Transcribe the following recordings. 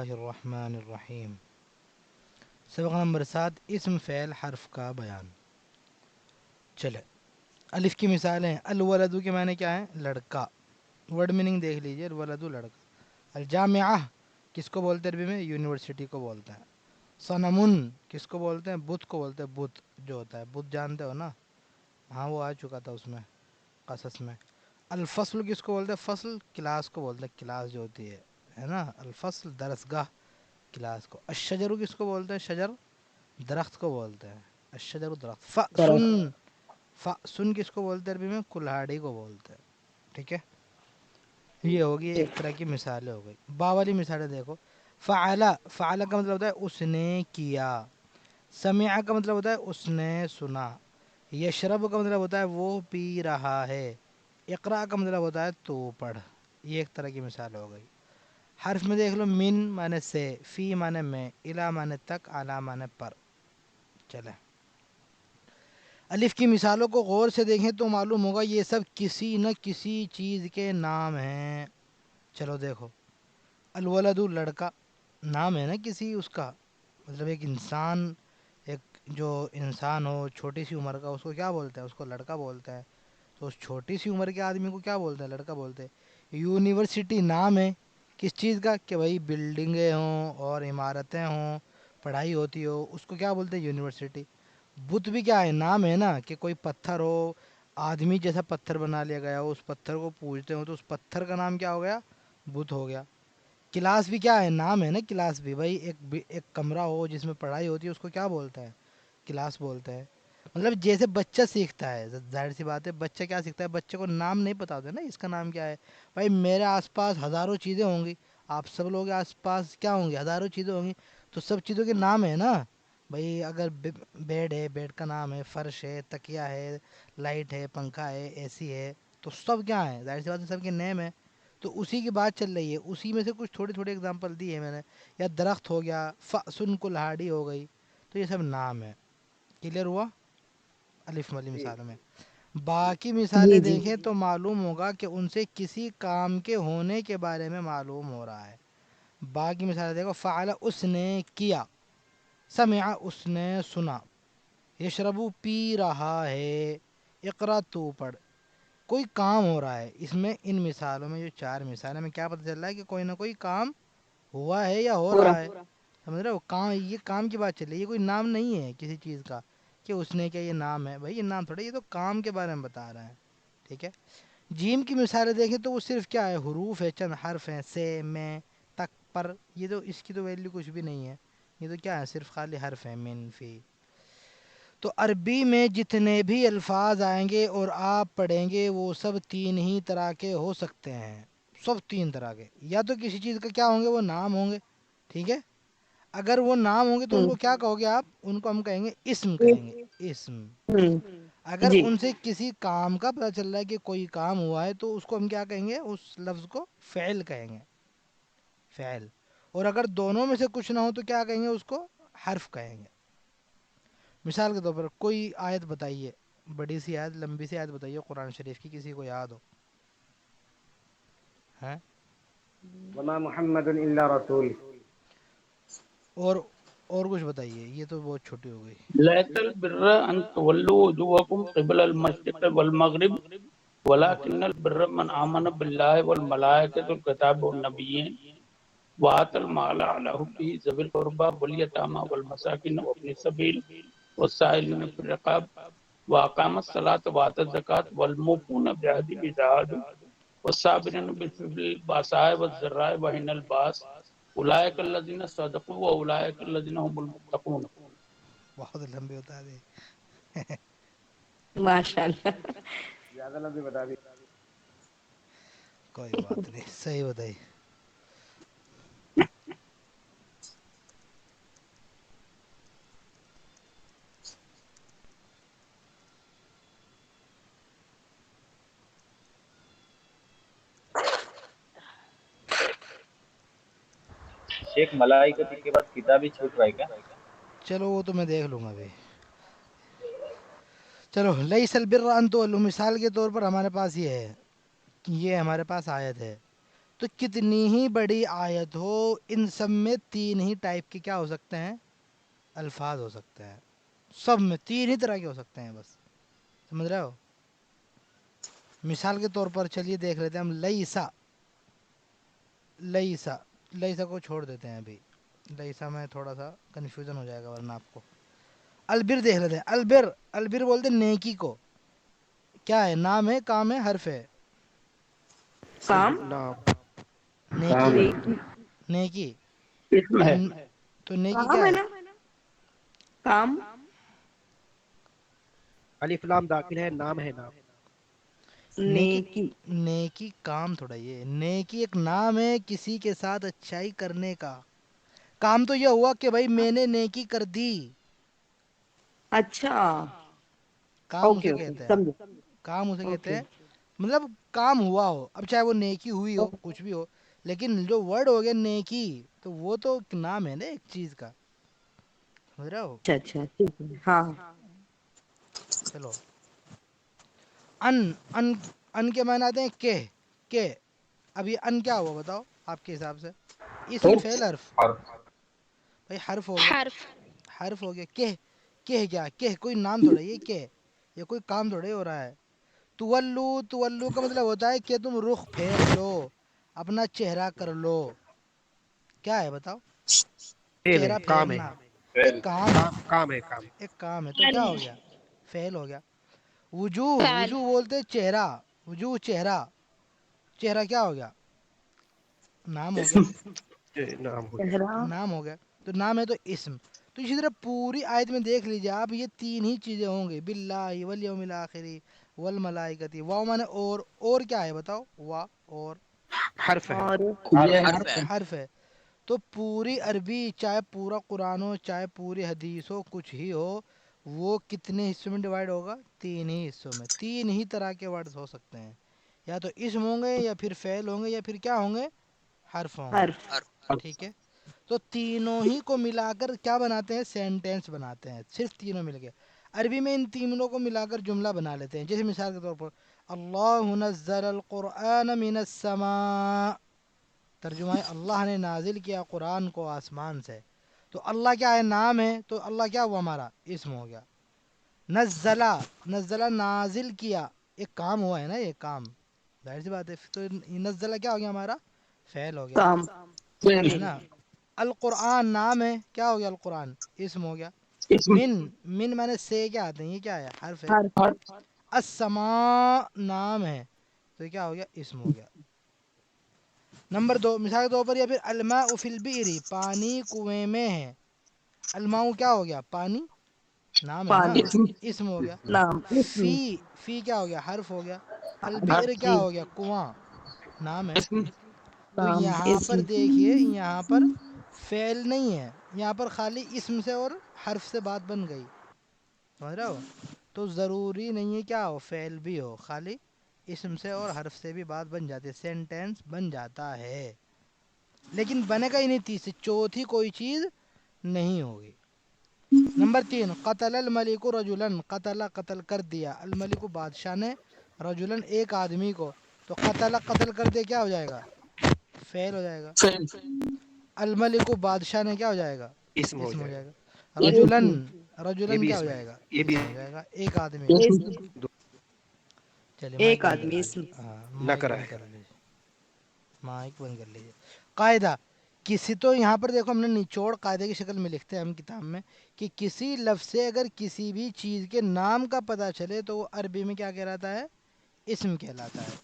اللہ الرحمن الرحیم۔ سبق نمبر 7، اسم فعل حرف کا بیان۔ چلے، الف کی مثالیں۔ الولدو کے معنی کیا ہیں؟ لڑکا۔ ورڈ میننگ دیکھ لیجئے، الولدو لڑکا۔ الجامعہ کس کو بولتے ہیں عربی میں؟ یونیورسٹی کو بولتے ہیں۔ صنمن کس کو بولتے ہیں؟ بت کو بولتے ہیں، بت جو ہوتا ہے، بت جانتے ہو نا؟ ہاں وہ آ چکا تھا اس میں، قصص میں۔ الفصل کس کو بولتے ہیں؟ فصل کلاس کو بولتے ہیں، کلاس جو ہوتی ہے نا، الفصل درسگاہ، کلاس کو۔ الشجر کس کو بولتے ہیں؟ شجر درخت کو بولتے ہیں، الشجر درخت۔ درخت۔ فأسن، فأسن کس کو بولتے ہیں عربی میں؟ کلہاڑی کو بولتے ہیں، ٹھیک ہے؟ یہ ہوگی ایک طرح کی مثالیں ہو گئی۔ با والی مثالیں دیکھو۔ فعل، فعل کا مطلب ہوتا ہے اس نے کیا۔ سمع کا مطلب ہوتا ہے اس نے سنا۔ یشرب کا مطلب ہوتا ہے وہ پی رہا ہے۔ اقرا کا مطلب ہوتا ہے تو پڑھ۔ یہ ایک طرح کی مثال ہو گئی۔ حرف میں دیکھ لو، من مانے سے، فی مانے میں، الا مانے تک، اعلی مانے پر۔ چلیں، الف کی مثالوں کو غور سے دیکھیں تو معلوم ہوگا یہ سب کسی نہ کسی چیز کے نام ہیں۔ چلو دیکھو، الولد لڑکا، نام ہے نا کسی اس کا، مطلب ایک انسان، ایک جو انسان ہو چھوٹی سی عمر کا، اس کو کیا بولتے ہیں؟ اس کو لڑکا بولتے ہیں۔ تو اس چھوٹی سی عمر کے آدمی کو کیا بولتے ہیں؟ لڑکا بولتے ہیں۔ یونیورسٹی نام ہے کس چیز کا؟ کہ بھائی بلڈنگیں ہوں اور عمارتیں ہوں، پڑھائی ہوتی ہو، اس کو کیا بولتے ہیں؟ یونیورسٹی۔ بت بھی کیا ہے؟ نام ہے نا، کہ کوئی پتھر ہو، آدمی جیسا پتھر بنا لیا گیا ہو، اس پتھر کو پوجتے ہو، تو اس پتھر کا نام کیا ہو گیا؟ بت ہو گیا۔ کلاس بھی کیا ہے؟ نام ہے نا، کلاس بھی بھائی ایک کمرہ ہو جس میں پڑھائی ہوتی ہے، اس کو کیا بولتا ہے؟ کلاس بولتے ہیں۔ مطلب جیسے بچہ سیکھتا ہے، ظاہر سی بات ہے، بچہ کیا سیکھتا ہے؟ بچے کو نام نہیں پتا ہوتا نا، اس کا نام کیا ہے؟ بھائی میرے آس پاس ہزاروں چیزیں ہوں گی، آپ سب لوگ کے آس پاس کیا ہوں گی؟ ہزاروں چیزیں ہوں گی، تو سب چیزوں کے نام ہے نا بھائی۔ اگر بیڈ ہے، بیڈ کا نام ہے، فرش ہے، تکیہ ہے، لائٹ ہے، پنکھا ہے، اے سی ہے، تو سب کیا ہے؟ ظاہر سی بات ہے، سب کے نیم ہے۔ تو اسی کی بات چل رہی ہے، اسی میں سے کچھ تھوڑی تھوڑی اگزامپل دی ہے میں نے۔ یا درخت ہو گیا، فأسن کلہاڑی ہو گئی، تو یہ سب نام ہے۔ کلیئر ہوا الف والی مثالوں میں؟ باقی مثالیں جی جی دیکھیں تو معلوم ہوگا کہ ان سے کسی کام کے ہونے کے بارے میں معلوم ہو رہا ہے۔ باقی مثالیں دیکھو، فعل اس نے کیا، سمع اس نے سنا، یشربو پی رہا ہے، اقرا تو پڑھ، کوئی کام ہو رہا ہے۔ اس میں ان مثالوں میں، جو چار مثالیں میں، کیا پتہ چل رہا ہے کہ کوئی نہ کوئی کام ہوا ہے یا ہو پورا۔ رہا ہے۔ سمجھ رہے ہو؟ کام، یہ کام کی بات چل رہی ہے، یہ کوئی نام نہیں ہے کسی چیز کا کہ اس نے کیا، یہ نام ہے بھائی، یہ نام تھوڑا، یہ تو کام کے بارے میں بتا رہا ہے، ٹھیک ہے؟ جیم کی مثالیں دیکھیں تو وہ صرف کیا ہے؟ حروف ہے، چند حرف ہیں، سے، میں، تک، پر۔ یہ تو اس کی تو ویلیو کچھ بھی نہیں ہے، یہ تو کیا ہے؟ صرف خالی حرف ہیں، من، فی۔ تو عربی میں جتنے بھی الفاظ آئیں گے اور آپ پڑھیں گے، وہ سب تین ہی طرح کے ہو سکتے ہیں، سب تین طرح کے۔ یا تو کسی چیز کا کیا ہوں گے؟ وہ نام ہوں گے، ٹھیک ہے؟ اگر وہ نام ہوں گے تو ان کو کیا کہو گے آپ؟ ان کو ہم کہیں گے اسم، کہیں گے اسم۔ اگر جی ان سے کسی کام کا پتہ چل رہا ہے کہ کوئی کام ہوا ہے، تو اس کو ہم کیا کہیں گے؟ اس لفظ کو فعل کہیں گے، فعل۔ اور اگر دونوں میں سے کچھ نہ ہو تو کیا کہیں گے؟ اس کو حرف کہیں گے۔ مثال کے طور پر کوئی آیت بتائیے، بڑی سی آیت، لمبی سی آیت بتائیے قرآن شریف کی، کسی کو یاد ہو ہیں؟ وما محمد الا رسول۔ اور اور کچھ بتائیے، یہ تو بہت چھوٹی ہو گئی۔ ليس البر أن تولوا وجوهكم قبل المشرق والمغرب ولكن البر من آمن بالله والملائكة والكتاب والنبيين وآتى المال على حبه ذوي القربى واليتامى والمساكين وابن السبيل والسائلين في الرقاب وأقام الصلاة وآتى الزكاة والموفون بعهدهم إذا عاهدوا والصابرين بالبأساء والضراء وحين البأس أولئك الذين صدقوا وأولئك الذين هم المتقون۔ بہت لمبی بتا دی، ماشاء اللہ۔ زیادہ لمبی بتا دی۔ کوئی بات نہیں، صحیح بتائی۔ شیخ ملائکتی کے بعد کتابی چھوٹ رہا ہے کیا؟ چلو وہ تو میں دیکھ لوں گا ابھی۔ چلو، لیس البر ان تولوا، مثال کے طور پر ہمارے پاس یہ ہے، یہ ہمارے پاس آیت ہے، تو کتنی ہی بڑی آیت ہو ان سب میں تین ہی ٹائپ کے کیا ہو سکتے ہیں؟ الفاظ ہو سکتے ہیں. سب میں تین ہی طرح کے ہو سکتے ہیں بس. سمجھ رہے ہو؟ مثال کے طور پر چلیے دیکھ لیتے ہیں ہم. لیسا، لیسا، لیسا کو چھوڑ دیتے ہیں ابھی. لیسا میں تھوڑا سا کنفیوژن ہو جائے گا ورنہ آپ کو. البر دیکھ لیتے ہیں. البر، البر بولتے ہیں نیکی کو. کیا ہے؟ نام ہے، کام ہے، حرف ہے؟ کام، نام. نیکی، کام ہے. نیکی، نیکی. اسم تو ہے. تو نیکی کام کیا ہے ہے؟ نا، کام، الف لام داخل ہے، نام ہے. نام نیکی، نیکی، نیکی کام تھوڑا. یہ نیکی ایک نام ہے کسی کے ساتھ اچھائی کرنے کا. کام تو یہ ہوا کہ بھائی میں نے نیکی کر دی. اچھا، کام اوکے اسے اوکے کہتے ہیں. سمجھے، کام اسے کہتے اوکے، ہیں مطلب کام ہوا ہو. اب چاہے وہ نیکی ہوئی ہو، کچھ بھی ہو، لیکن جو ورڈ ہو گیا نیکی تو وہ تو ایک نام ہے نا ایک چیز کا. سمجھ رہے ہو؟ اچھا اچھا ٹھیک ہے، ہاں. چلو. ان، ان، ان کے معنی آتے ہیں کہ. اب یہ ان کیا ہوا بتاؤ آپ کے حساب سے؟ اسم، فعل، حرف؟ بھائی حرف ہو گیا. حرف ہو گیا. کہ کیا؟ کہ کوئی نام تھوڑا یہ کہ یہ کوئی کام تھوڑے ہو رہا ہے. تولو، تولو کا مطلب ہوتا ہے کہ تم رخ پھیر لو، اپنا چہرہ کر لو. کیا ہے بتاؤ؟ فعل ہے، چہرہ کام ہے. پھیرنا ایک کام ہے. کام ہے. کام. ایک کام ہے تو کیا ہو گیا؟ فعل ہو گیا. وجوہ، وجوہ بولتے چہرہ. وجوہ چہرہ. چہرہ کیا ہو گیا؟ نام ہو گیا. نام ہو گیا. چہرہ، نام ہو گیا. تو نام ہے تو اسم. تو اسی طرح پوری آیت میں دیکھ لیجیے آپ، یہ تین ہی چیزیں ہوں گی. باللہ والیوم الاخر والملائکتی. واو مانے اور کیا ہے بتاؤ؟ وا اور حرف ہے. اور یہ حرف ہے. تو پوری عربی، چاہے پورا قرآن ہو، چاہے پوری حدیث ہو، کچھ ہی ہو، وہ کتنے حصوں میں ڈیوائڈ ہوگا؟ تین ہی حصوں میں. تین ہی طرح کے ورڈز ہو سکتے ہیں، یا تو اسم ہوں گے، یا پھر فعل ہوں گے، یا پھر کیا ہوں گے؟ حرف ہوں گے. حرف. ٹھیک ہے. تو تینوں ہی کو ملا کر کیا بناتے ہیں؟ سینٹینس بناتے ہیں. صرف تینوں مل کے عربی میں ان تینوں کو ملا کر جملہ بنا لیتے ہیں. جیسے مثال کے طور پر اللہ نزل القرآن من السماء. ترجمہ ہے اللہ نے نازل کیا قرآن کو آسمان سے. تو اللہ کیا ہے؟ نام ہے. تو اللہ کیا ہوا؟ ہمارا اسم ہو گیا. نزلہ، نزلہ نازل کیا، ایک کام ہوا ہے نا، یہ کام ظاہر سی بات ہے. تو نزلہ کیا ہو گیا؟ ہمارا فعل ہو گیا، کام، ہے نا. القرآن نام ہے، کیا ہو گیا؟ القرآن اسم ہو گیا. اسم. من مانے سے کیا آتے ہیں؟ یہ کیا ہے؟ حرف ہے. حرف، السماء نام ہے تو یہ کیا ہو گیا؟ اسم ہو گیا. نمبر دو، مثال کے طور پر، یا پھر الماء فی البئر، پانی کنویں میں ہے. الماء کیا ہو گیا؟ پانی، نام ہے نا، پانی، اسم ہو گیا. نام، اسم، فی کیا ہو گیا؟ حرف ہو گیا. حرف، البئر کیا جی، ہو گیا؟ کنواں، نام ہے. اسم. تو نام، یہاں پر اسم، دیکھیے، یہاں پر فعل نہیں ہے، یہاں پر خالی اسم سے اور حرف سے بات بن گئی. سمجھ رہے ہو؟ تو ضروری نہیں ہے کیا ہو؟ فعل بھی ہو، خالی اسم سے اور حرف سے بھی بات بن جاتی ہے، سینٹینس بن جاتا ہے. لیکن بنے گا ہی نہیں تیسری چوتھی کوئی چیز نہیں ہوگی. نمبر تین، قتل الملک رجلن. قتل، قتل کر دیا. الملک بادشاہ نے، رجلن ایک آدمی کو. تو قتل، قتل کر دیا، کیا ہو جائے گا؟ فعل ہو جائے گا. فعل. الملک بادشاہ نے، کیا ہو جائے گا؟ اسم ہو اسم ہو جائے گا. جائے گا. رجلن، اسم، یہ رجلن بھی کیا ہو اسم ہے. جائے گا؟ یہ بھی اسم ہو جائے گا. ایک آدمی کو. اسم. اسم، چلیے مائک ایک بند کر آدمی، اسم، لیجیے. ہاں نہ مائک کرا بند ہے. کر لیجیے. مائک بند کر لیجیے. قاعدہ، کسی، تو یہاں پر دیکھو ہم نے نچوڑ قاعدے کی شکل میں لکھتے ہیں ہم کتاب میں، کہ کسی لفظ سے اگر کسی بھی چیز کے نام کا پتہ چلے تو وہ عربی میں کیا کہلاتا ہے؟ اسم کہلاتا ہے.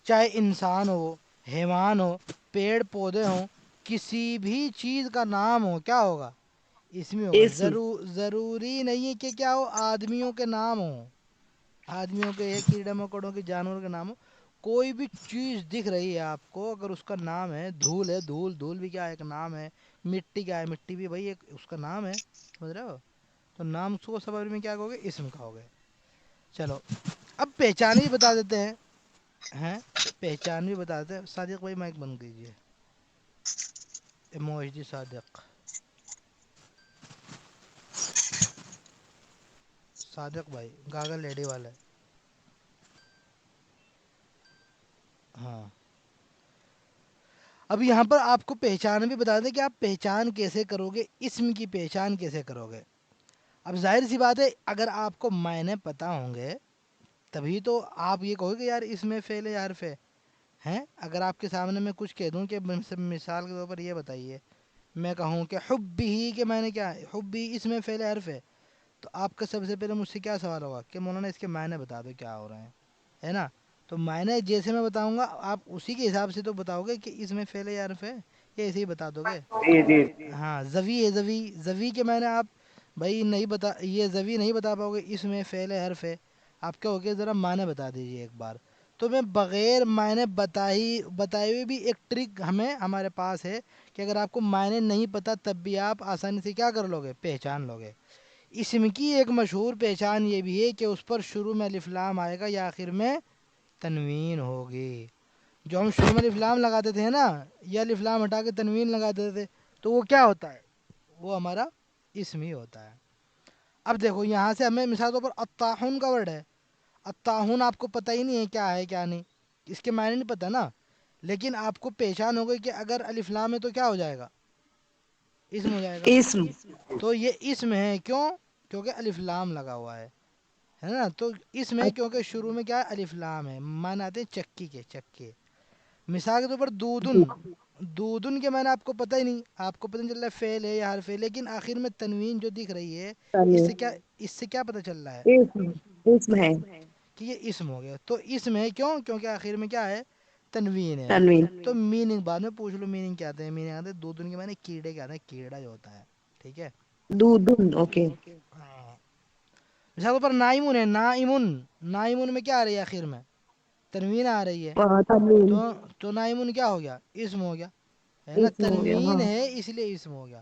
چاہے انسان ہو، حیوان ہو، پیڑ پودے ہوں، کسی بھی چیز کا نام ہو، کیا ہوگا؟ اسم ہی ہوگا. اسم، ضروری نہیں ہے کہ کیا ہو؟ آدمیوں کے نام ہوں، آدمیوں کے یا کیڑے مکوڑوں کے، جانوروں کے نام ہو. کوئی بھی چیز دکھ رہی ہے آپ کو، اگر اس کا نام ہے دھول ہے، دھول، دھول بھی کیا ہے؟ ایک نام ہے. مٹی کیا ہے؟ مٹی بھی بھائی ایک اس کا نام ہے. سمجھ رہے ہو؟ تو نام اس کو سب میں کیا کہو گے؟ اسم کا ہو گئے. چلو اب پہچان بھی بتا دیتے ہیں پہچان بھی بتا دیتے ہیں. صادق بھائی مائک بند کیجیے. موجدی صادق، صادق بھائی گاگل لیڈی والے. ہاں اب یہاں پر آپ کو پہچان بھی بتا دیں کہ آپ پہچان کیسے کرو گے، اسم کی پہچان کیسے کرو گے. اب ظاہر سی بات ہے اگر آپ کو معنی پتہ ہوں گے تبھی تو آپ یہ کہو گے یار اس میں فعل ہے یا حرف ہے. ہیں اگر آپ کے سامنے میں کچھ کہہ دوں کہ مثال کے طور پر یہ بتائیے، میں کہوں کہ حبی کے معنی کیا ہے، حبی اس میں فعل حرف ہے، تو آپ کا سب سے پہلے مجھ سے کیا سوال ہوگا کہ مولانا اس کے معنی بتا دو کیا ہو رہے ہیں، ہے نا. تو معنی جیسے میں بتاؤں گا آپ اسی کے حساب سے تو بتاؤ گے کہ اس میں فعل یا حرف ہے، یا ایسے ہی بتا دو گے. جی جی ہاں زوی ہے، زوی زوی کے معنی آپ بھائی نہیں بتا، یہ زوی نہیں بتا پاؤ گے، اس میں فعل حرف ہے. آپ کیا ہوگے ذرا معنی بتا دیجیے ایک بار. تو میں بغیر معنی بتائے ہوئے بھی ایک ٹرک ہمارے پاس ہے کہ اگر آپ کو معنی نہیں پتہ تب بھی آپ آسانی سے کیا کر لو گے، پہچان لو گے. اسم کی ایک مشہور پہچان یہ بھی ہے کہ اس پر شروع میں الف لام آئے گا یا آخر میں تنوین ہوگی. جو ہم شروع میں الف لام لگاتے تھے نا، یا الف لام ہٹا کے تنوین لگاتے تھے، تو وہ کیا ہوتا ہے، وہ ہمارا اسم ہی ہوتا ہے. اب دیکھو یہاں سے ہمیں مثال طور پر الطاحون کا ورڈ ہے، الطاحون آپ کو پتہ ہی نہیں ہے کیا ہے کیا نہیں، اس کے معنی نہیں پتہ نا، لیکن آپ کو پہچان ہو گئی کہ اگر الف لام ہے تو کیا ہو جائے گا، اسم ہو جائے گا. اسم. تو یہ اسم ہے کیوں، کیونکہ الف لام لگا ہوا ہے نا. تو اسم ہے کیونکہ شروع میں کیا ہے، الف لام ہے. معنی آتے ہیں چکی کے، چکے. مثال کے طور پر دودن، دودن کے معنی آپ کو پتہ ہی نہیں، آپ کو پتہ نہیں چل رہا ہے فعل ہے یا حرف ہے، لیکن آخر میں تنوین جو دکھ رہی ہے اس سے کیا پتہ چل رہا ہے اسم. اسم ہے. کہ یہ اسم ہو گیا. تو اسم ہے کیوں، کیونکہ آخر میں کیا ہے، تنوین ہے. تنوین. تو میننگ بعد میں پوچھ لو، میننگ کیا آتے ہیں، میننگ آتے ہیں دودن کے معنی کیڑے کے آتے ہیں، کیڑا جو ہوتا ہے. ٹھیک ہے. دودن. اوکے. ہاں. مثال کے طور پر نائمون ہے، نائمون، نائمون میں کیا آ رہی ہے آخر میں، تنوین آ رہی ہے. تنوین. تو نائمون کیا ہو گیا، اسم ہو گیا، ہے نا. اسم ہو گیا. تنوین ہاں. ہے اس لیے اسم ہو گیا.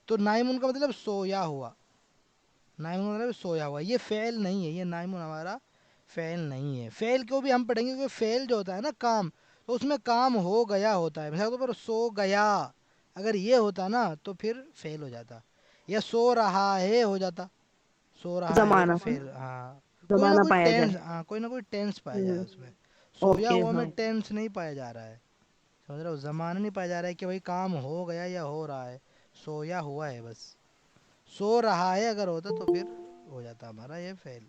تو نائمون کا مطلب سویا ہوا، نائمون کا مطلب سویا ہوا. یہ فعل نہیں ہے، یہ نائمون ہمارا فعل نہیں ہے. فعل کو بھی ہم پڑھیں گے کیونکہ فعل جو ہوتا ہے نا کام، تو اس میں کام ہو گیا ہوتا ہے. مثال کے طور پر سو گیا، اگر یہ ہوتا نا تو پھر فعل ہو جاتا، یا سو رہا ہے ہو جاتا. سو رہا ہے زمانہ. فعل، ہاں کوئی نہ زمانہ کوئی پایا جائے. ٹینس، ہاں کوئی نہ کوئی ٹینس پایا جائے اس میں. سویا اوکے. ہوا میں ہاں. ٹینس نہیں پایا جا رہا ہے، سمجھ رہے ہو، زمانہ نہیں پایا جا رہا ہے کہ بھائی کام ہو گیا یا ہو رہا ہے، سویا ہوا ہے بس. سو رہا ہے اگر ہوتا تو پھر ہو جاتا ہمارا یہ فعل.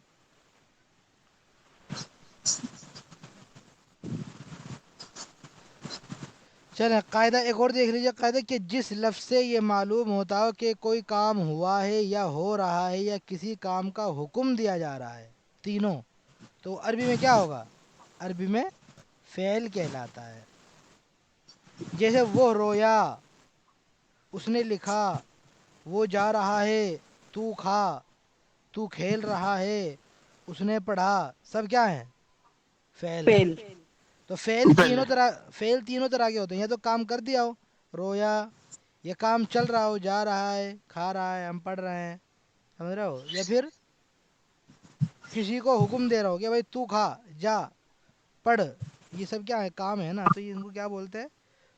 چلیں قاعدہ ایک اور دیکھ لیجیے. قاعدہ کہ جس لفظ سے یہ معلوم ہوتا ہو کہ کوئی کام ہوا ہے یا ہو رہا ہے یا کسی کام کا حکم دیا جا رہا ہے، تینوں، تو عربی میں کیا ہوگا، عربی میں فعل کہلاتا ہے. جیسے وہ رویا، اس نے لکھا، وہ جا رہا ہے، تو کھا، تو کھیل رہا ہے، اس نے پڑھا، سب کیا ہیں، فعل ہیں. فیل. تو فعل تینوں طرح کے ہوتے ہیں. یا تو کام کر دیا ہو، رویا، یا کام چل رہا ہو، جا رہا ہے، کھا رہا ہے، ہم پڑھ رہے ہیں، سمجھ رہے ہو، یا پھر کسی کو حکم دے رہا ہو کہ بھائی تو کھا، جا، پڑھ. یہ سب کیا ہے، کام ہے نا. تو یہ ان کو کیا بولتے ہیں،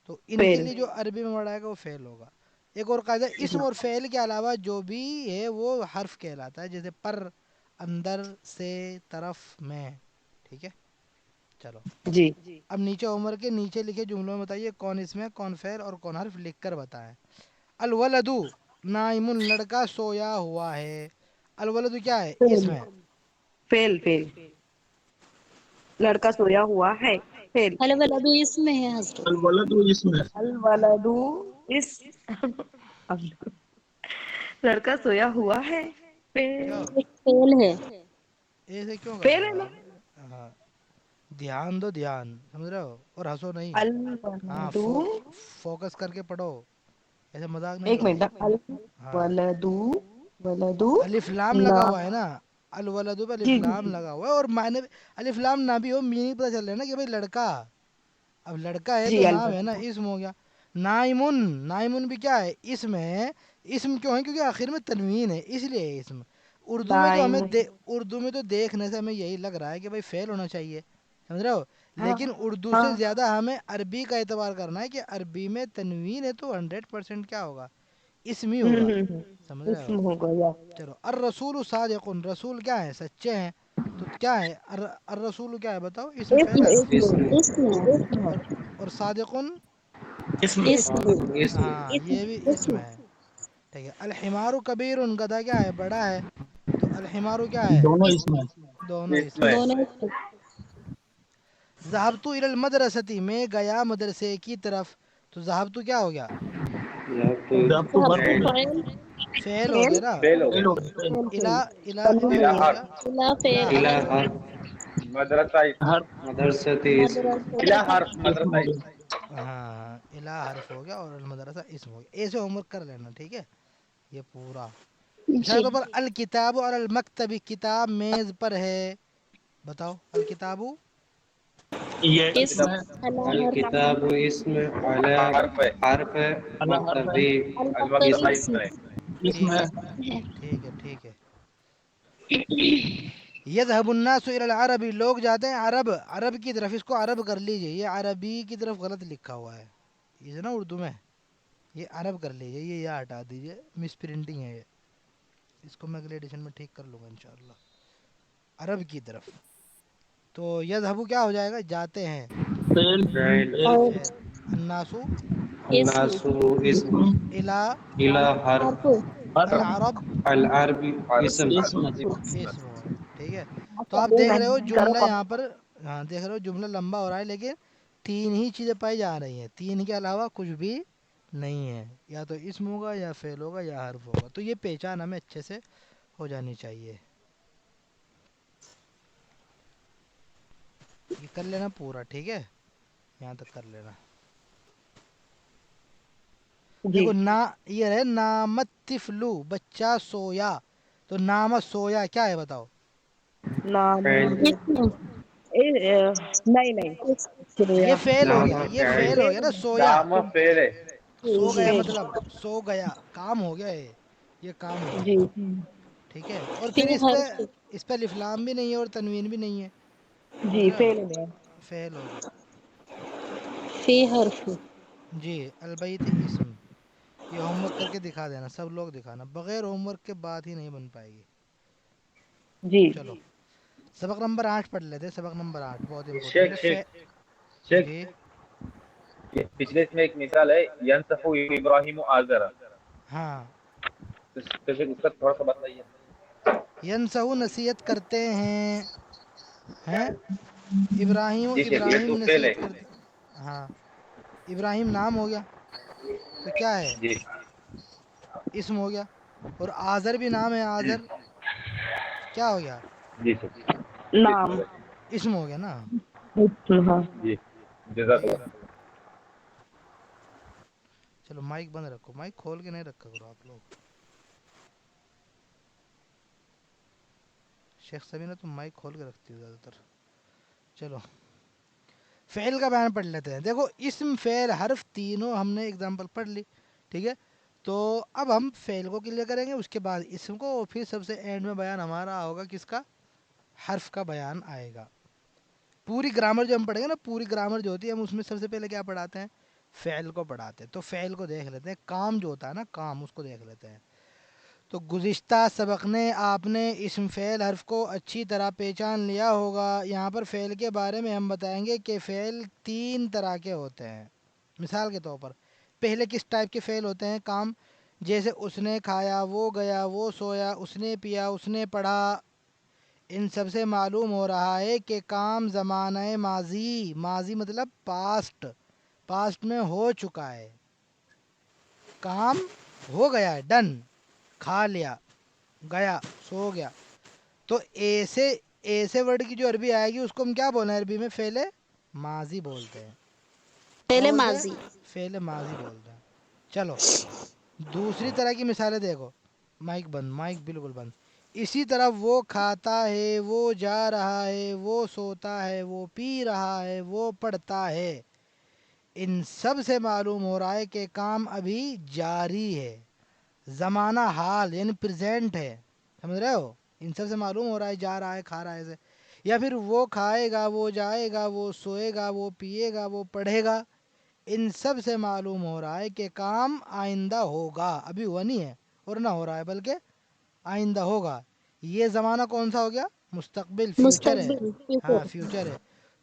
تو ان کے فیل. لیے جو عربی میں ورڈ آئے گا وہ فعل ہوگا. ایک اور قاعدہ، اسم اور فعل کے علاوہ جو بھی ہے وہ حرف کہلاتا ہے. جیسے پر، اندر، سے، طرف، میں. ٹھیک ہے. چلو جی. اب نیچے عمر کے نیچے لکھے جملوں میں بتائیے کون اس میں کون فعل اور کون حرف، لکھ کر بتائیں. الولد نائم، لڑکا سویا ہوا ہے. الولد کیا ہے، فیل. اسم ہے. فیل. فیل. لڑکا سویا ہوا ہے. فیل. الولد اسم ہے حضرت. الولد اسم ہے. الولد اس لڑکا سویا ہوا ہے. کیا فیل. ایک فعل ہے. ایسے کیوں کر فیل رہے ہے ہو نا. آپ، ہاں دھیان دو، دھیان، سمجھ رہے ہو، اور ہنسو نہیں. ہاں الولد. فوکس کر کے پڑھو، ایسے مذاق نہیں ایک کرو. منٹ. ہاں الولد. ولد. الف لام نہ. لگا ہوا ہے نا، الولد پہ الف جی جی. لام لگا ہوا ہے، اور معنی الف لام نہ بھی ہو میننگ پتہ چل رہا ہے نا کہ بھائی لڑکا. اب لڑکا ہے تو جی نام ہے نا، الولد. اسم ہو گیا. نائمن، نائمن بھی کیا ہے، اسم ہے. اسم کیوں ہے، کیونکہ آخر میں تنوین ہے اس لیے ہے اسم. اردو میں تو دائم. اردو میں تو دیکھنے سے ہمیں یہی لگ رہا ہے کہ بھائی فعل ہونا چاہیے، سمجھ رہے ہو، ہاں. لیکن اردو سے ہاں. زیادہ ہمیں عربی کا اعتبار کرنا ہے کہ عربی میں تنوین ہے تو 100% کیا ہوگا، اسم ہی ہوگا. سمجھ رہے ہو. اسم ہو گیا. چلو الرسول صادق، رسول کیا ہے، سچے ہیں. تو کیا ہے الرسول کیا ہے بتاؤ، اسم فعل اسم. ہے. اسم. اسم ہے. اسم ہے. اور صادقن اسم اسم ہاں یہ بھی اسم ہے. ٹھیک ہے. الحمار کبیر گدھا کیا ہے؟ بڑا ہے. تو الحمار کیا ہے؟ دونوں اسم ہے. دونوں اس اسم ہے. میں دونوں اسم. ذهبت الى المدرسة میں گیا مدرسے کی طرف. تو ذهبت کیا ہو گیا؟ جب تو ذهبت برف فاعل فعل ہو گیا نا. فیل ہو فعل گیا. ہو گیا. فعل. الى الہ کیا ہو حرف گیا؟ الى الى فعل حرف. مدرسہ ہر الہ حرف اسم مدرسہ ہو گیا. ہاں الہ حرف ہو گیا اور المدرسہ اسم ہو گیا. ایسے ہوم ورک کر لینا ٹھیک ہے. یہ پورا جی. مثال پر الکتاب اور المکتب کتاب میز پر ہے. بتاؤ الکتاب یہ اسم اسم ہے. على الکتاب اسم علی حرف ہے. حرف اللہ حرف ہے. مقتدی المكتب مدرسہ اسم اسم اسم. ہے. اسم ٹھیک ہے. ہے ٹھیک ہے ٹھیک ہے. یذهب الناس الى العرب لوگ جاتے ہیں عرب. عرب کی طرف اس کو عرب کر لیجئے. یہ عربی کی طرف غلط لکھا ہوا ہے. یہ نا اردو میں یہ عرب کر لیجئے. یہ یا ہٹا دیجئے. مس پرنٹنگ ہے یہ. اس کو میں اگلے ایڈیشن میں ٹھیک کر لوں گا انشاءاللہ. عرب کی طرف. تو یذهب کیا ہو جائے گا؟ جاتے ہیں. فعل. فعل فعل. اور فعل. الناس اسم الناس اسم اسم. الى الى حرف حرف حرف. العرب العرب حرف اسم اسم ہے. اسم ہو گیا. ٹھیک ہے. تو آپ دیکھ رہے ہو جملہ یہاں پر. ہاں دیکھ رہے ہو جملہ لمبا ہو رہا ہے لیکن تین ہی چیزیں پائی جا رہی ہیں. تین کے علاوہ کچھ بھی نہیں ہے. یا تو اسم ہوگا یا فعل ہوگا یا حرف ہوگا. تو یہ پہچان ہمیں اچھے سے ہو جانی چاہیے. یہ کر لینا پورا ٹھیک ہے. یہاں تک کر لینا. جی دیکھو نا یہ ہے نامت طفلو بچہ سویا. تو نامت سویا کیا ہے بتاؤ؟ نام فعل اسم نہیں نہیں یہ سویا فعل ہو نام گیا. یہ فاعل فعل ہو گیا نا سویا. نام فعل ہے. سو گیا فعل مطلب سو گیا کام ہو گیا. یہ کام ہو جی گیا. ٹھیک ہے. اور فی پھر حرف اس پہ الف لام بھی نہیں ہے اور تنوین بھی نہیں ہے. سمجھ جی رہے ہو؟ فعل میں فعل ہو گیا. فی حرف جی البیت اسم. یہ ہوم ورک کر کے دکھا دینا. سب لوگ دکھانا. بغیر ہوم ورک کے بات ہی نہیں بن پائے گی. جی چلو سبق نمبر 8 پڑھ لیتے. سبق نمبر 8 بہت امپورٹنٹ شیخ ہے. شیخ جی پچھلے اس میں ایک مثال ہے ینصحو ابراہیم آزرا. ہاں. تو شیخ اس کا تھوڑا سا بتائیے. ینسہو نصیحت کرتے ہیں. ہیں ابراہیم جی شیخ یہ تو ابراہیم فعل ہے. نصیحت کرتے. ہاں ابراہیم نام ہو گیا. تو کیا ہے؟ جی اسم ہو گیا. اور آزر بھی نام ہے. آزر کیا ہو گیا؟ جی سر. نام اسم ہو گیا نا. ہاں جی جزاک ٹھیک ہے. اللہ. چلو مائک بند رکھو. مائک کھول کے نہیں رکھا کرو آپ لوگ. شیخ سبینہ تم مائک کھول کے رکھتی ہو زیادہ تر. چلو فعل کا بیان پڑھ لیتے ہیں. دیکھو اسم فعل حرف تینوں ہم نے اگزامپل پڑھ لی. ٹھیک ہے. تو اب ہم فعل کو کلیئر کریں گے. اس کے بعد اسم کو. اور پھر سب سے اینڈ میں بیان ہمارا ہوگا کس کا؟ حرف کا بیان آئے گا. پوری گرامر جو ہم پڑھیں گے نا پوری گرامر جو ہوتی ہے ہم اس میں سب سے پہلے کیا پڑھاتے ہیں؟ فعل کو پڑھاتے ہیں. تو فعل کو دیکھ لیتے ہیں. کام جو ہوتا ہے نا کام اس کو دیکھ لیتے ہیں. تو گزشتہ سبق نے آپ نے اسم فعل حرف کو اچھی طرح پہچان لیا ہوگا. یہاں پر فعل کے بارے میں ہم بتائیں گے کہ فعل 3 طرح کے ہوتے ہیں. مثال کے طور پر پہلے کس ٹائپ کے فعل ہوتے ہیں؟ کام. جیسے اس نے کھایا، وہ گیا، وہ سویا، اس نے پیا، اس نے پڑھا. ان سب سے معلوم ہو رہا ہے کہ کام زمانہ ماضی. ماضی مطلب پاسٹ. پاسٹ میں ہو چکا ہے. کام ہو گیا ہے. ڈن. کھا لیا، گیا، سو گیا. تو ایسے ورڈ کی جو عربی آئے گی اس کو ہم کیا بولیں؟ عربی میں فعل ماضی بولتے ہیں. کیا فعل بولتے ہیں؟ ماضی. فعل ماضی بولتے ہیں. چلو دوسری طرح کی مثالیں دیکھو. مائک بند. مائک بالکل بند. اسی طرح وہ کھاتا ہے، وہ جا رہا ہے، وہ سوتا ہے، وہ پی رہا ہے، وہ پڑھتا ہے. ان سب سے معلوم ہو رہا ہے کہ کام ابھی جاری ہے. زمانہ حال یعنی پریزنٹ ہے. سمجھ رہے ہو؟ ان سب سے معلوم ہو رہا ہے جا رہا ہے، کھا رہا ہے ایسے. یا پھر وہ کھائے گا، وہ جائے گا، وہ سوئے گا، وہ پیے گا، وہ پڑھے گا. ان سب سے معلوم ہو رہا ہے کہ کام آئندہ ہوگا. ابھی ہوا نہیں ہے اور نہ ہو رہا ہے بلکہ آئندہ ہوگا. یہ زمانہ کون سا ہو گیا؟ مستقبل. فیوچر ہے. مستقبل ہاں فیوچر. فیوچر ہے.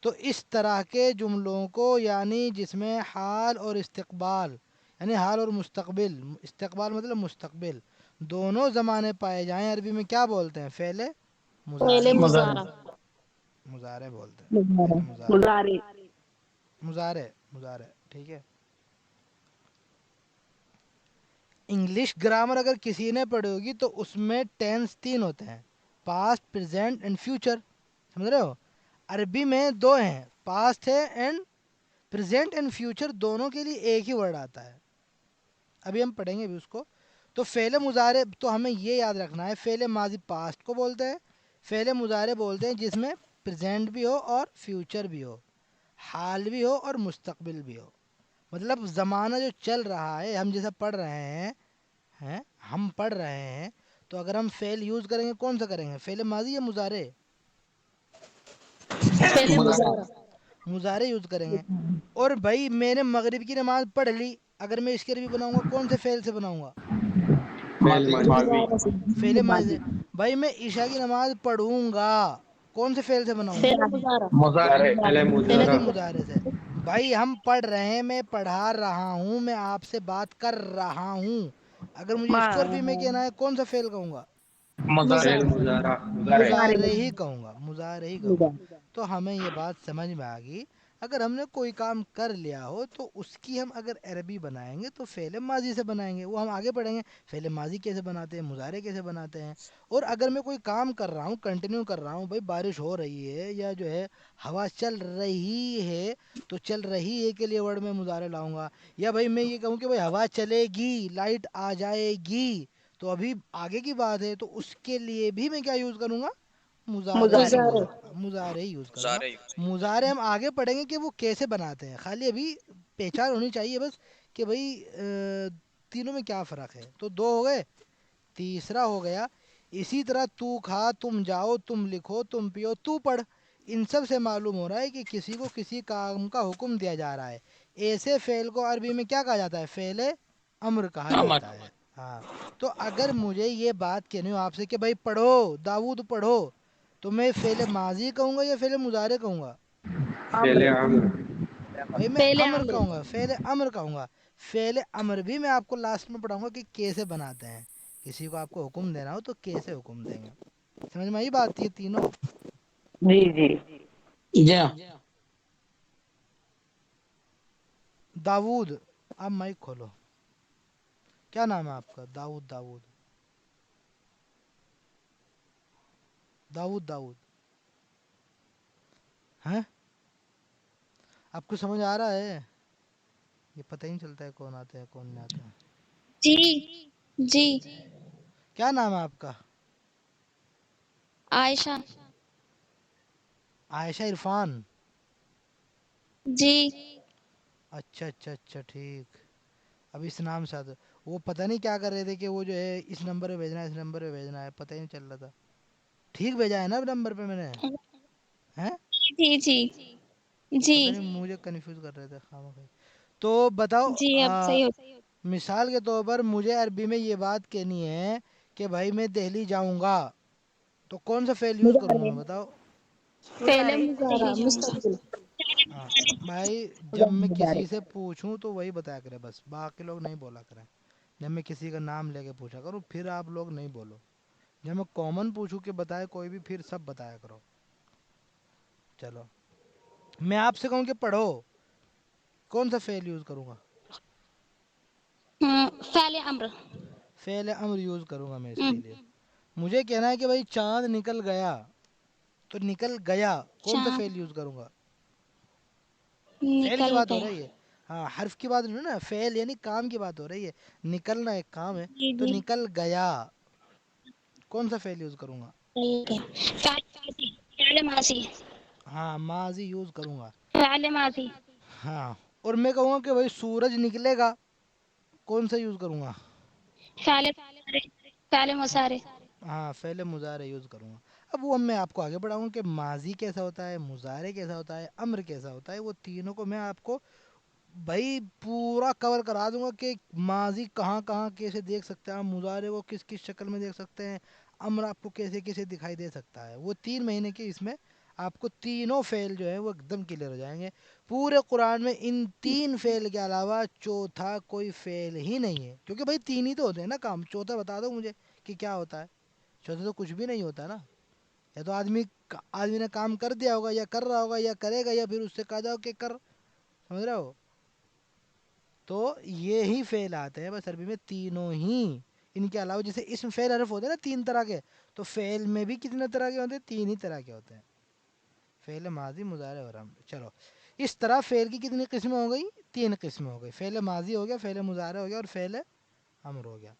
تو اس طرح کے جملوں کو یعنی جس میں حال اور استقبال یعنی حال اور مستقبل، استقبال مطلب مستقبل، دونوں زمانے پائے جائیں، عربی میں کیا بولتے ہیں؟ فعل فعل مضارع بولتے مضارع. ہیں، مضارع بولتے ہیں، مضارع فعل مضارع، مضارع مضارع مضارع، ٹھیک ہے۔ انگلش گرامر اگر کسی نے پڑھی ہوگی تو اس میں ٹینس 3 ہوتے ہیں، پاسٹ، پریزنٹ اینڈ فیوچر، سمجھ رہے ہو؟ عربی میں 2 ہیں، پاسٹ ہے اینڈ پریزنٹ اینڈ فیوچر، دونوں کے لیے ایک ہی ورڈ آتا ہے، ابھی ہم پڑھیں گے بھی اس کو۔ تو فعل مضارع تو ہمیں یہ یاد رکھنا ہے، فعل ماضی پاسٹ کو بولتے ہیں، فعل مضارع بولتے ہیں جس میں پریزنٹ بھی ہو اور فیوچر بھی ہو، حال بھی ہو اور مستقبل بھی ہو، مطلب زمانہ جو چل رہا ہے، ہم جیسا پڑھ رہے ہیں ہم پڑھ رہے ہیں، تو اگر ہم فعل یوز کریں گے کون سا کریں گے؟ فعل ماضی یا مضارع؟ فعل مضارع. مضارع یوز کریں گے۔ اور بھائی میں نے مغرب کی نماز پڑھ لی، اگر میں اس کی عربی بناؤں گا کون سے فعل سے بناؤں گا؟ فعل ماضی مضارع سے. فعل ماضی سے۔ بھائی میں عشاء کی نماز پڑھوں گا، کون سے فعل سے بناؤں گا؟ فعل مضارع. مضارع. فعل فعل فعل مضارع مضارع سے۔ بھائی ہم پڑھ رہے ہیں، میں پڑھا رہا ہوں، میں آپ سے بات کر رہا ہوں، اگر مجھے اس کو عربی میں کہنا ہے کون سا فعل کہوں گا؟ فعل مضارع. مضارع مضارع ہی کہوں گا، مضارع ہی کہوں گا۔ مضارع تو ہمیں یہ بات سمجھ میں آ گئی، اگر ہم نے کوئی کام کر لیا ہو تو اس کی ہم اگر عربی بنائیں گے تو فعل ماضی سے بنائیں گے، وہ ہم آگے پڑھیں گے فعل ماضی کیسے بناتے ہیں، مضارع کیسے بناتے ہیں۔ اور اگر میں کوئی کام کر رہا ہوں، کنٹینیو کر رہا ہوں، بھائی بارش ہو رہی ہے یا جو ہے ہوا چل رہی ہے، تو چل رہی ہے کے لیے ورڈ میں مضارع لاؤں گا، یا بھائی میں یہ کہوں کہ بھائی ہوا چلے گی، لائٹ آ جائے گی، تو ابھی آگے کی بات ہے، تو اس کے لیے بھی میں کیا یوز کروں گا؟ مضارع ہی مضارع. یوز، مضارع ہی یوز کروں گا۔ مضارع ہم آگے پڑھیں گے کہ وہ کیسے بناتے ہیں، خالی ابھی پہچان ہونی چاہیے بس کہ بھائی تینوں میں کیا فرق ہے۔ تو 2 ہو گئے، تیسرا ہو گیا اسی طرح تو کھا، تم جاؤ، تم لکھو، تم پیو، تو پڑھ، ان سب سے معلوم ہو رہا ہے کہ کسی کو کسی کام کا حکم دیا جا رہا ہے۔ ایسے فعل کو عربی میں کیا کہا جاتا ہے؟ فعل امر کہا امر. جاتا ہے۔ ہاں، تو اگر مجھے یہ بات کہنی ہو آپ سے کہ بھائی پڑھو داؤد پڑھو، تو میں فعل ماضی کہوں گا یا فعل مضارع کہوں گا؟ فعل امر بھائی میں فعل امر امر. کہوں گا، فعل امر کہوں گا۔ فعل امر بھی میں آپ کو لاسٹ میں پڑھاؤں گا کہ کیسے بناتے ہیں، کسی کو آپ کو حکم دینا ہو تو کیسے حکم دیں گے، سمجھ میں آئی بات یہ تینوں؟ جی جی جی ہاں. داود، آپ مائک کھولو، کیا نام ہے آپ کا؟ داود، داود، داود، داود، ہیں؟ آپ کو سمجھ آ رہا ہے؟ یہ پتہ ہی نہیں چلتا ہے کون آتا ہے کون نہیں آتا ہے۔ جی جی. کیا نام ہے آپ کا؟ عائشہ. عائشہ عرفان؟ جی. اچھا اچھا اچھا، ٹھیک، اب اس نام سے آتا، وہ پتہ نہیں کیا کر رہے تھے کہ وہ جو ہے اس نمبر پہ بھیجنا ہے، اس نمبر پہ بھیجنا ہے، پتہ ہی نہیں چل رہا تھا۔ ٹھیک بھیجا ہے نا اب نمبر پہ میں نے؟ ہیں؟ جی جی پتہ جی نہیں مجھے کنفیوز کر رہے تھے خامخواہ۔ تو بتاؤ، جی. اب صحیح ہو. مثال کے طور پر مجھے عربی میں یہ بات کہنی ہے کہ بھائی میں دہلی جاؤں گا، تو کون سا فعل یوز کروں گا میں؟ بتاؤ۔ فعل مضارع مستقبل. ہاں بھائی، جب میں مضارع کسی سے پوچھوں تو وہی بتایا کرے، بس باقی لوگ نہیں بولا کریں۔ جب میں کسی کا نام لے کے پوچھا کروں پھر آپ لوگ نہیں بولو، جب میں کامن پوچھوں کہ بتائے کوئی بھی پھر سب بتایا کرو۔ چلو، میں آپ سے کہوں کہ پڑھو، کون سا فعل یوز کروں گا؟ فعل امر. فعل امر یوز کروں گا میں اس کے لیے۔ مجھے کہنا ہے کہ بھائی چاند نکل گیا، تو نکل گیا کون سا فعل چاند یوز کروں گا؟ فعل کی نکل بات ہو گیا. رہی ہے، ہاں حرف کی بات نہیں نا، فعل یعنی کام کی بات ہو رہی ہے، نکلنا ایک کام ہے، جی تو جی. نکل گیا کون سا فعل یوز کروں گا؟ ٹھیک ہے. فعل ماضی. ہاں ماضی یوز کروں گا۔ فعل ماضی. ہاں، اور میں کہوں گا کہ بھائی سورج نکلے گا، کون سا یوز کروں گا؟ فعل فعل مضارع. ہاں فعل مضارع یوز کروں گا۔ اب وہ میں آپ کو آگے بڑھاؤں گا کہ ماضی کیسا ہوتا ہے، مضارع کیسا ہوتا ہے، امر کیسا ہوتا ہے، وہ تینوں کو میں آپ کو بھائی پورا کور کرا دوں گا کہ ماضی کہاں کہاں کیسے دیکھ سکتے ہیں، مضارع کو کس کس شکل میں دیکھ سکتے ہیں، امر آپ کو کیسے کیسے دکھائی دے سکتا ہے، وہ 3 مہینے کے اس میں آپ کو تینوں فعل جو ہے وہ ایک دم کلیئر ہو جائیں گے. پورے قرآن میں ان 3 فعل کے علاوہ چوتھا کوئی فعل ہی نہیں ہے, کیونکہ بھائی 3 ہی تو ہوتے ہیں نا کام. چوتھا بتا دو مجھے کہ کیا ہوتا ہے. چوتھا تو کچھ بھی نہیں ہوتا نا. یا تو آدمی نے کام کر دیا ہوگا یا کر رہا ہوگا یا کرے گا, یا پھر اس سے کہا جاؤ کہ کر. سمجھ رہے ہو؟ تو یہی فعل آتے ہیں بس عربی میں, تینوں ہی. ان کے علاوہ جیسے اسم فعل حرف ہوتے ہیں نا 3 طرح کے, تو فعل میں بھی کتنے طرح کے ہوتے ہیں؟ 3 ہی طرح کے ہوتے ہیں, فعل ماضی, مضارع اور امر. چلو اس طرح فعل کی کتنی قسمیں ہو گئی؟ 3 قسمیں ہو گئی. فعل ماضی ہو گیا, فعل مضارع ہو گیا, اور فعل امر ہو گیا.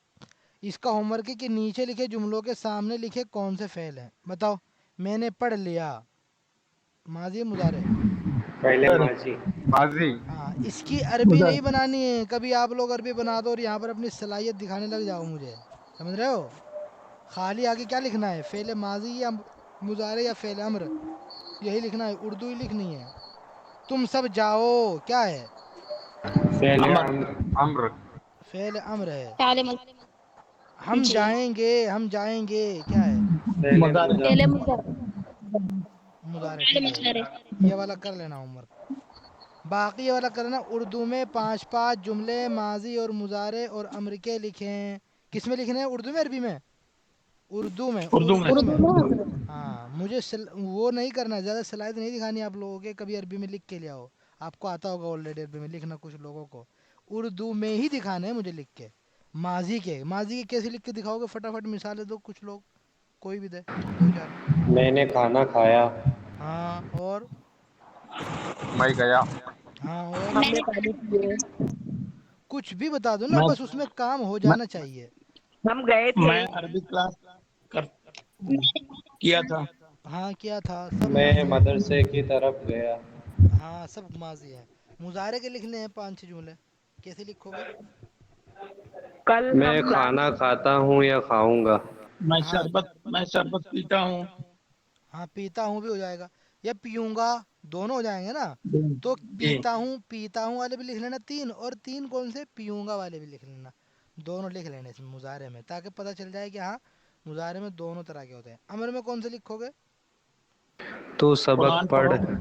اس کا ہوم ورک ہے کہ نیچے لکھے جملوں کے سامنے لکھے کون سے فعل ہیں. بتاؤ. میں نے پڑھ لیا, ماضی مضارع؟ پہلے ماضی. ماضی. ہاں, اس کی عربی نہیں بنانی ہے. کبھی آپ لوگ عربی بنا دو اور یہاں پر اپنی صلاحیت دکھانے لگ جاؤ مجھے, سمجھ رہے ہو؟ خالی آگے کیا لکھنا ہے؟ فعل ماضی یا مضارع یا فعل امر, یہی لکھنا ہے, اردو ہی لکھنی ہے. تم سب جاؤ کیا ہے؟ فعل امر. امر. فعل امر ہے. فعل ہم جی. جائیں گے, ہم جائیں گے کیا ہے؟ فعل مضارع. فعل مضارع. مضارع. فعل ٹھیک ہے, مضارع. یہ والا کر لینا ہوم ورک. باقی یہ والا کرنا, اردو میں 5 جملے ماضی اور مضارع اور امر کے لکھیں. کس میں لکھنے ہیں؟ اردو میں, عربی میں؟ اردو میں. اردو میں. اردو میں. ہاں, مجھے وہ نہیں کرنا, زیادہ صلاحیت نہیں دکھانی آپ لوگوں کے. کبھی عربی میں لکھ کے لیا ہو, آپ کو آتا ہوگا آلریڈی عربی میں لکھنا, کچھ لوگوں کو. اردو میں ہی دکھانا ہے مجھے لکھ کے. ماضی کے کیسے لکھ کے دکھاؤ گے؟ فٹافٹ مثالیں دو کچھ لوگ, کوئی بھی دے 2-4. میں نے کھانا کھایا. ہاں, اور؟ میں گیا. ہاں, اور؟ میں نے پانی پیے. کچھ بھی بتا دو نا, میں بس اس میں کام ہو جانا چاہیے. ہم گئے تھے. میں عربی کلاس کر کیا تھا. ہاں, کیا تھا, سب میں ماضی ہے. مدرسے کی طرف گیا. ہاں, سب ماضی ہے. مضارع کے لکھنے ہیں 5-6 جملے, کیسے لکھو گے؟ کل میں ہم کھانا کھاتا ہوں یا کھاؤں گا. ہاں, میں شربت پیتا ہوں. ہاں, پیتا ہوں بھی ہو جائے گا, یا پیوں گا, دونوں ہو جائیں گے نا. تو جی. پیتا ہوں والے بھی لکھ لینا 3, اور 3 کون سے؟ پیوں گا والے بھی لکھ لینا. دونوں لکھ لینا اس میں مضارع میں, تاکہ پتہ چل جائے کہ ہاں مضارع میں دونوں طرح کے ہوتے ہیں. امر میں کون سے لکھو گے؟ تو سبق قرآن پڑھ. پڑھو.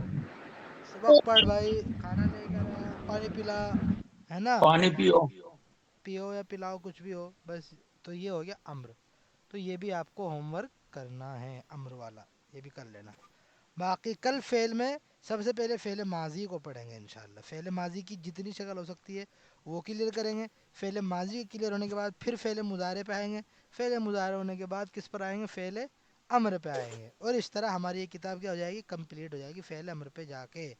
سبق پڑھ بھائی, کھانا لے کر آ, پانی پلا, ہے نا؟ پانی پیو. پیو یا پلاؤ, کچھ بھی ہو بس. تو یہ ہو گیا امر. تو یہ بھی آپ کو ہوم ورک کرنا ہے, امر والا, یہ بھی کر لینا. باقی کل فعل میں سب سے پہلے فعل ماضی کو پڑھیں گے انشاءاللہ. فعل ماضی کی جتنی شکل ہو سکتی ہے وہ کلیئر کریں گے. فعل ماضی کلیئر ہونے کے بعد پھر فعل مضارع پہ آئیں گے. فعل مضارع ہونے کے بعد کس پر آئیں گے؟ فعل امر پہ آئیں گے. اور اس طرح ہماری یہ کتاب کیا ہو جائے گی؟ کمپلیٹ ہو جائے گی فعل امر پہ جا کے.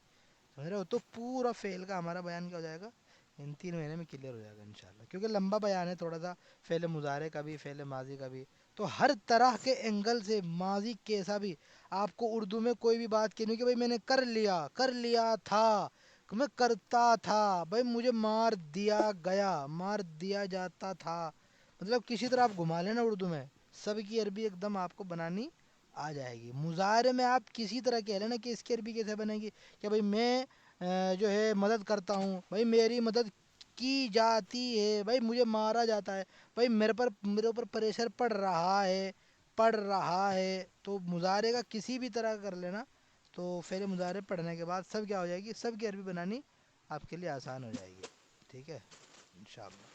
سمجھ رہے ہو؟ تو پورا فعل کا ہمارا بیان کیا ہو جائے گا؟ ان 3 مہینے میں کلیئر ہو جائے گا انشاءاللہ, کیونکہ لمبا بیان ہے تھوڑا سا, فعل مضارع کا بھی, فعل ماضی کا بھی. تو ہر طرح کے اینگل سے ماضی کیسا بھی, آپ کو اردو میں کوئی بھی بات کہنی کہ بھائی میں نے کر لیا تھا, میں کرتا تھا, بھائی مجھے مار دیا جاتا تھا, مطلب کسی طرح آپ گھما لینا اردو میں, سب کی عربی ایک دم آپ کو بنانی آ جائے گی. مضارع میں آپ کسی طرح کہہ لینا کہ اس کی عربی کیسے بنے گی, کہ بھائی میں جو ہے مدد کرتا ہوں, بھائی میری مدد کی جاتی ہے, بھائی مجھے مارا جاتا ہے, بھائی میرے اوپر پریشر پڑ رہا ہے. تو مضارع کا کسی بھی طرح کر لینا, تو فعل مضارع پڑھنے کے بعد سب کیا ہو جائے گی, سب کی عربی بنانی آپ کے لیے آسان ہو جائے گی. ٹھیک ہے انشاءاللہ.